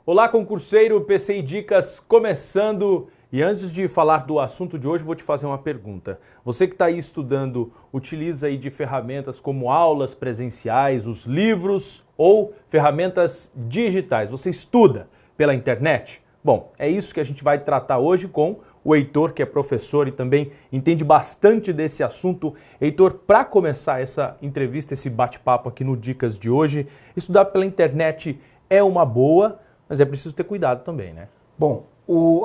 Olá, concurseiro, PCI Dicas começando. E antes de falar do assunto de hoje, vou te fazer uma pergunta. Você que está aí estudando, utiliza aí de ferramentas como aulas presenciais, os livros ou ferramentas digitais? Você estuda pela internet? Bom, é isso que a gente vai tratar hoje com o Heitor, que é professor e também entende bastante desse assunto. Heitor, para começar essa entrevista, esse bate-papo aqui no Dicas de hoje, estudar pela internet é uma boa, mas é preciso ter cuidado também, né? Bom,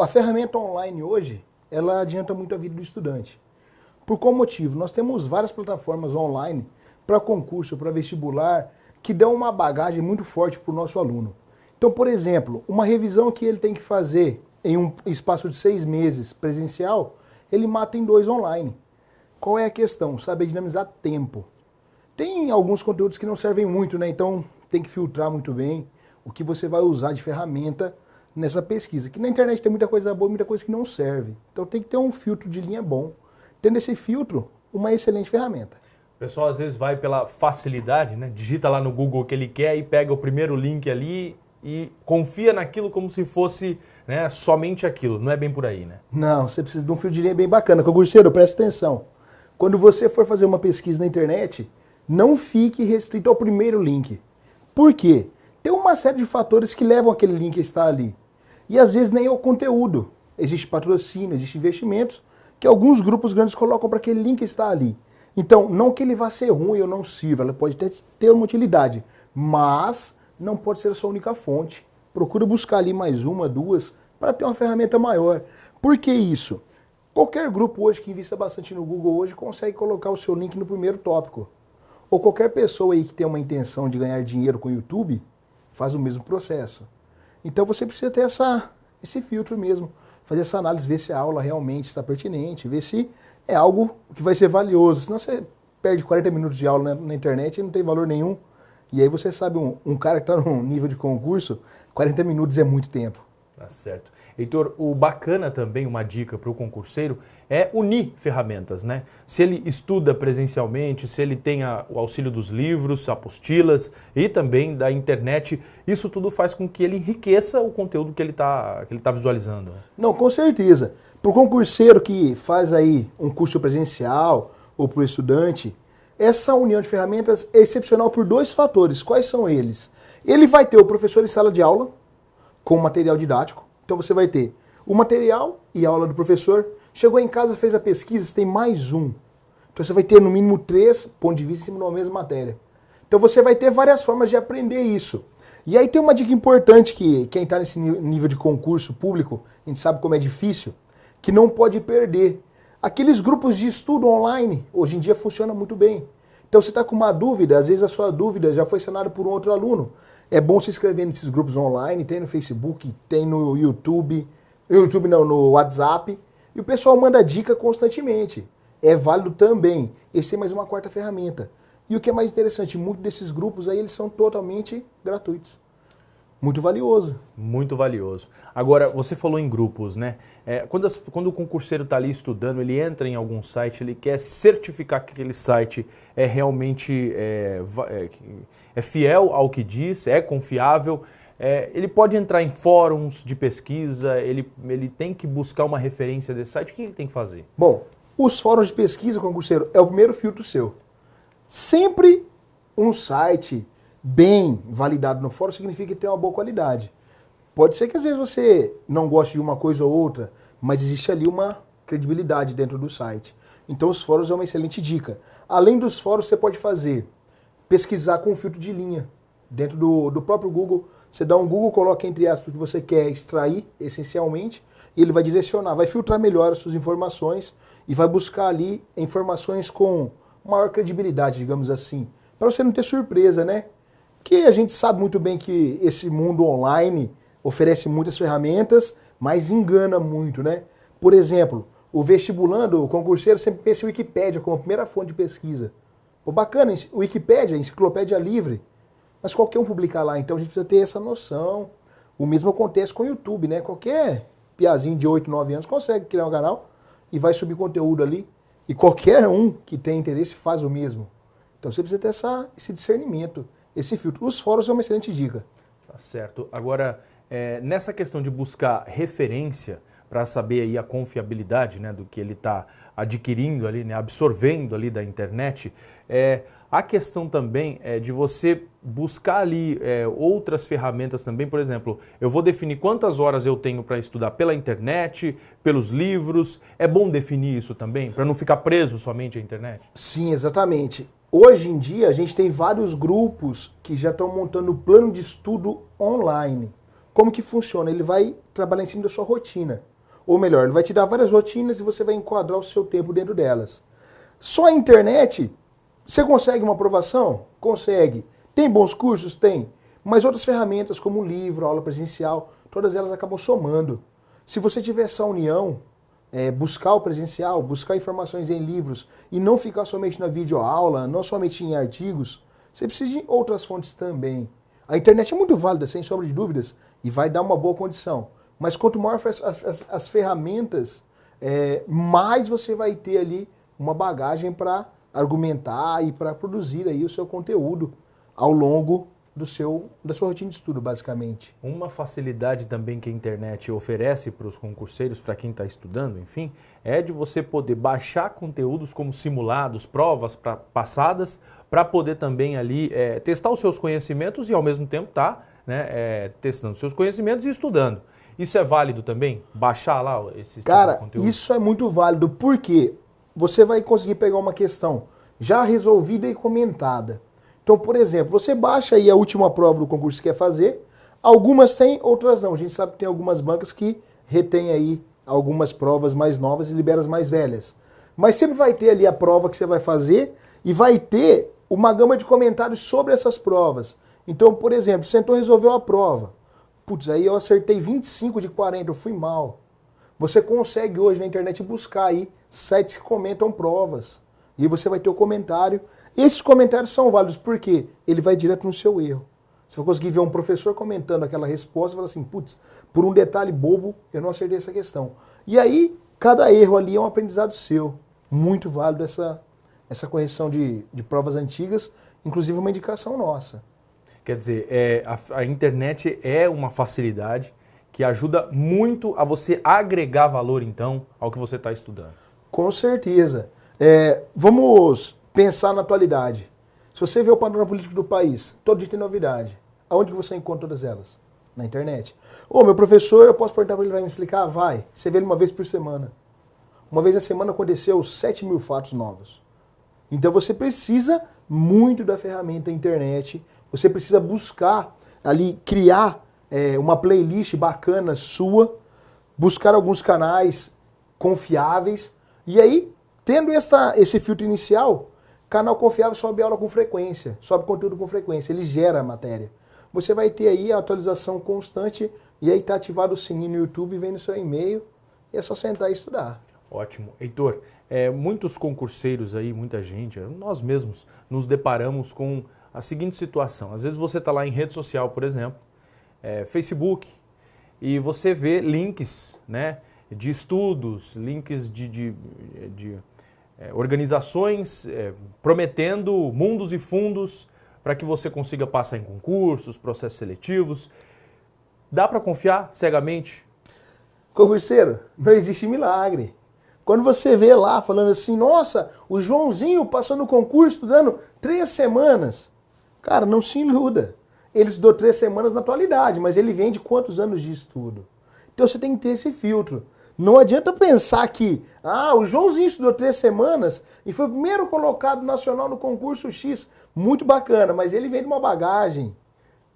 a ferramenta online hoje, ela adianta muito a vida do estudante. Por qual motivo? Nós temos várias plataformas online para concurso, para vestibular, que dão uma bagagem muito forte para o nosso aluno. Então, por exemplo, uma revisão que ele tem que fazer em um espaço de 6 meses presencial, ele mata em 2 online. Qual é a questão? Saber dinamizar tempo. Tem alguns conteúdos que não servem muito, né? Então tem que filtrar muito bem o que você vai usar de ferramenta nessa pesquisa. Que na internet tem muita coisa boa e muita coisa que não serve. Então tem que ter um filtro de linha bom. Tendo esse filtro, uma excelente ferramenta. O pessoal às vezes vai pela facilidade, né? Digita lá no Google o que ele quer e pega o primeiro link ali e confia naquilo como se fosse, né, somente aquilo. Não é bem por aí, né? Não, você precisa de um fio de linha bem bacana. Concurseiro, presta atenção. Quando você for fazer uma pesquisa na internet, não fique restrito ao primeiro link. Por quê? Tem uma série de fatores que levam aquele link a estar ali. E às vezes nem é o conteúdo. Existe patrocínio, existem investimentos que alguns grupos grandes colocam para aquele link estar ali. Então, não que ele vá ser ruim ou não sirva, ela pode ter uma utilidade, mas não pode ser a sua única fonte. Procura buscar ali mais uma, duas, para ter uma ferramenta maior. Por que isso? Qualquer grupo hoje que invista bastante no Google hoje consegue colocar o seu link no primeiro tópico. Ou qualquer pessoa aí que tem uma intenção de ganhar dinheiro com o YouTube, faz o mesmo processo. Então você precisa ter esse filtro mesmo, fazer essa análise, ver se a aula realmente está pertinente, ver se é algo que vai ser valioso. Senão você perde 40 minutos de aula na internet e não tem valor nenhum. E aí você sabe, um cara que está num nível de concurso, 40 minutos é muito tempo. Tá certo. Heitor, o bacana também, uma dica para o concurseiro, é unir ferramentas, né? Se ele estuda presencialmente, se ele tem o auxílio dos livros, apostilas e também da internet, isso tudo faz com que ele enriqueça o conteúdo que ele tá visualizando. Não, com certeza. Para o concurseiro que faz aí um curso presencial ou para o estudante, essa união de ferramentas é excepcional por 2 fatores. Quais são eles? Ele vai ter o professor em sala de aula, com material didático. Então você vai ter o material e a aula do professor. Chegou em casa, fez a pesquisa, você tem mais um. Então você vai ter no mínimo 3 pontos de vista em cima de uma mesma matéria. Então você vai ter várias formas de aprender isso. E aí tem uma dica importante que quem está nesse nível de concurso público, a gente sabe como é difícil, que não pode perder. Aqueles grupos de estudo online, hoje em dia funciona muito bem. Então você está com uma dúvida, às vezes a sua dúvida já foi sanada por um outro aluno. É bom se inscrever nesses grupos online, tem no Facebook, tem no YouTube, no WhatsApp, e o pessoal manda dica constantemente. É válido também. Esse é mais uma 4ª ferramenta. E o que é mais interessante, muitos desses grupos aí, eles são totalmente gratuitos. Muito valioso. Muito valioso. Agora, você falou em grupos, né? Quando o concurseiro está ali estudando, ele entra em algum site, ele quer certificar que aquele site é realmente fiel ao que diz, é confiável. Ele pode entrar em fóruns de pesquisa, ele tem que buscar uma referência desse site. O que ele tem que fazer? Bom, os fóruns de pesquisa, concurseiro, é o primeiro filtro seu. Sempre um site bem validado no fórum significa que tem uma boa qualidade. Pode ser que às vezes você não goste de uma coisa ou outra, mas existe ali uma credibilidade dentro do site. Então os fóruns é uma excelente dica. Além dos fóruns, você pode pesquisar com um filtro de linha. Dentro do próprio Google, você dá um Google, coloca entre aspas o que você quer extrair, essencialmente, e ele vai direcionar, vai filtrar melhor as suas informações e vai buscar ali informações com maior credibilidade, digamos assim, para você não ter surpresa, né? Que a gente sabe muito bem que esse mundo online oferece muitas ferramentas, mas engana muito, né? Por exemplo, o vestibulando, o concurseiro sempre pensa em Wikipédia como a primeira fonte de pesquisa. Pô, bacana, Wikipédia, enciclopédia livre, mas qualquer um publica lá, então a gente precisa ter essa noção. O mesmo acontece com o YouTube, né? Qualquer piazinho de 8, 9 anos consegue criar um canal e vai subir conteúdo ali. E qualquer um que tem interesse faz o mesmo. Então você precisa ter esse discernimento, esse filtro. Os fóruns é uma excelente dica. Tá certo. Agora, nessa questão de buscar referência para saber aí a confiabilidade, né, do que ele está adquirindo ali, né, absorvendo ali da internet, a questão também é de você buscar ali outras ferramentas também. Por exemplo, eu vou definir quantas horas eu tenho para estudar pela internet, pelos livros. É bom definir isso também, para não ficar preso somente à internet? Sim, exatamente. Hoje em dia a gente tem vários grupos que já estão montando plano de estudo online. Como que funciona? Ele vai trabalhar em cima da sua rotina. Ou melhor, ele vai te dar várias rotinas e você vai enquadrar o seu tempo dentro delas. Só a internet, você consegue uma aprovação? Consegue. Tem bons cursos? Tem. Mas outras ferramentas como o livro, a aula presencial, todas elas acabam somando. Se você tiver essa união, buscar o presencial, buscar informações em livros e não ficar somente na videoaula, não somente em artigos, você precisa de outras fontes também. A internet é muito válida, sem sombra de dúvidas, e vai dar uma boa condição. Mas quanto maior as ferramentas, mais você vai ter ali uma bagagem para argumentar e para produzir aí o seu conteúdo ao longo da sua rotina de estudo, basicamente. Uma facilidade também que a internet oferece para os concurseiros, para quem está estudando, enfim, é de você poder baixar conteúdos como simulados, provas passadas, para poder também ali testar os seus conhecimentos e ao mesmo tempo estar testando os seus conhecimentos e estudando. Isso é válido também? Baixar lá esse tipo de conteúdo? Isso é muito válido, porque você vai conseguir pegar uma questão já resolvida e comentada. Então, por exemplo, você baixa aí a última prova do concurso que quer fazer, algumas tem, outras não. A gente sabe que tem algumas bancas que retêm aí algumas provas mais novas e liberam as mais velhas. Mas sempre vai ter ali a prova que você vai fazer e vai ter uma gama de comentários sobre essas provas. Então, por exemplo, sentou e resolveu a prova. Putz, aí eu acertei 25 de 40, eu fui mal. Você consegue hoje na internet buscar aí sites que comentam provas. E você vai ter o comentário. Esses comentários são válidos porque ele vai direto no seu erro. Você vai conseguir ver um professor comentando aquela resposta e falar assim, putz, por um detalhe bobo eu não acertei essa questão. E aí, cada erro ali é um aprendizado seu. Muito válido essa correção de provas antigas, inclusive uma indicação nossa. Quer dizer, a internet é uma facilidade que ajuda muito a você agregar valor, então, ao que você está estudando. Com certeza. Vamos pensar na atualidade. Se você vê o panorama político do país, todo dia tem novidade. Aonde que você encontra todas elas? Na internet. Meu professor, eu posso perguntar para ele, vai me explicar? Vai. Você vê ele uma vez por semana. Uma vez na semana aconteceu 7.000 fatos novos. Então você precisa muito da ferramenta internet. Você precisa buscar ali, criar uma playlist bacana sua, buscar alguns canais confiáveis, e aí, tendo esse filtro inicial, canal confiável sobe aula com frequência, sobe conteúdo com frequência, ele gera a matéria. Você vai ter aí a atualização constante, e aí está ativado o sininho no YouTube, vem no seu e-mail, e é só sentar e estudar. Ótimo. Heitor, muitos concurseiros aí, muita gente, nós mesmos nos deparamos com a seguinte situação. Às vezes você está lá em rede social, por exemplo, Facebook, e você vê links, né, de estudos, links de organizações prometendo mundos e fundos para que você consiga passar em concursos, processos seletivos. Dá para confiar cegamente? Concurseiro, não existe milagre. Quando você vê lá falando assim, nossa, o Joãozinho passou no concurso estudando 3 semanas. Cara, não se iluda. Ele estudou 3 semanas na atualidade, mas ele vem de quantos anos de estudo? Então você tem que ter esse filtro. Não adianta pensar que, o Joãozinho estudou 3 semanas e foi o primeiro colocado nacional no concurso X. Muito bacana, mas ele vem de uma bagagem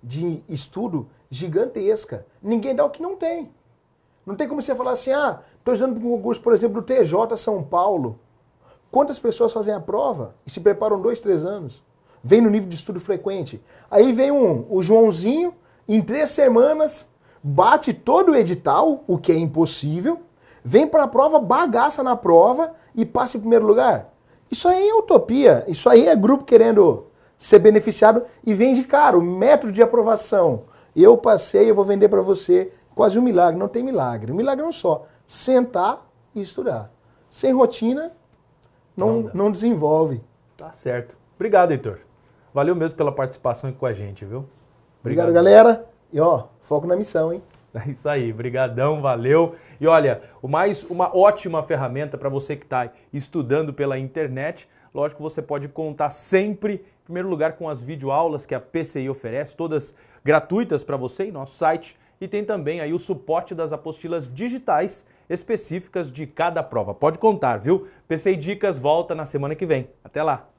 de estudo gigantesca. Ninguém dá o que não tem. Não tem como você falar assim, estou estudando para um concurso, por exemplo, do TJ São Paulo. Quantas pessoas fazem a prova e se preparam 2, 3 anos? Vem no nível de estudo frequente. Aí vem o Joãozinho, em 3 semanas, bate todo o edital, o que é impossível, vem para a prova, bagaça na prova e passa em primeiro lugar. Isso aí é utopia, isso aí é grupo querendo ser beneficiado e vende caro. Método de aprovação. Eu passei, eu vou vender para você. Quase um milagre, não tem milagre. O milagre é um só, sentar e estudar. Sem rotina, não desenvolve. Tá certo. Obrigado, Heitor. Valeu mesmo pela participação aqui com a gente, viu? Obrigado, galera. E ó, foco na missão, hein? É isso aí, brigadão, valeu. E olha, mais uma ótima ferramenta para você que está estudando pela internet. Lógico que você pode contar sempre, em primeiro lugar, com as videoaulas que a PCI oferece, todas gratuitas para você em nosso site. E tem também aí o suporte das apostilas digitais específicas de cada prova. Pode contar, viu? PCI Dicas volta na semana que vem. Até lá!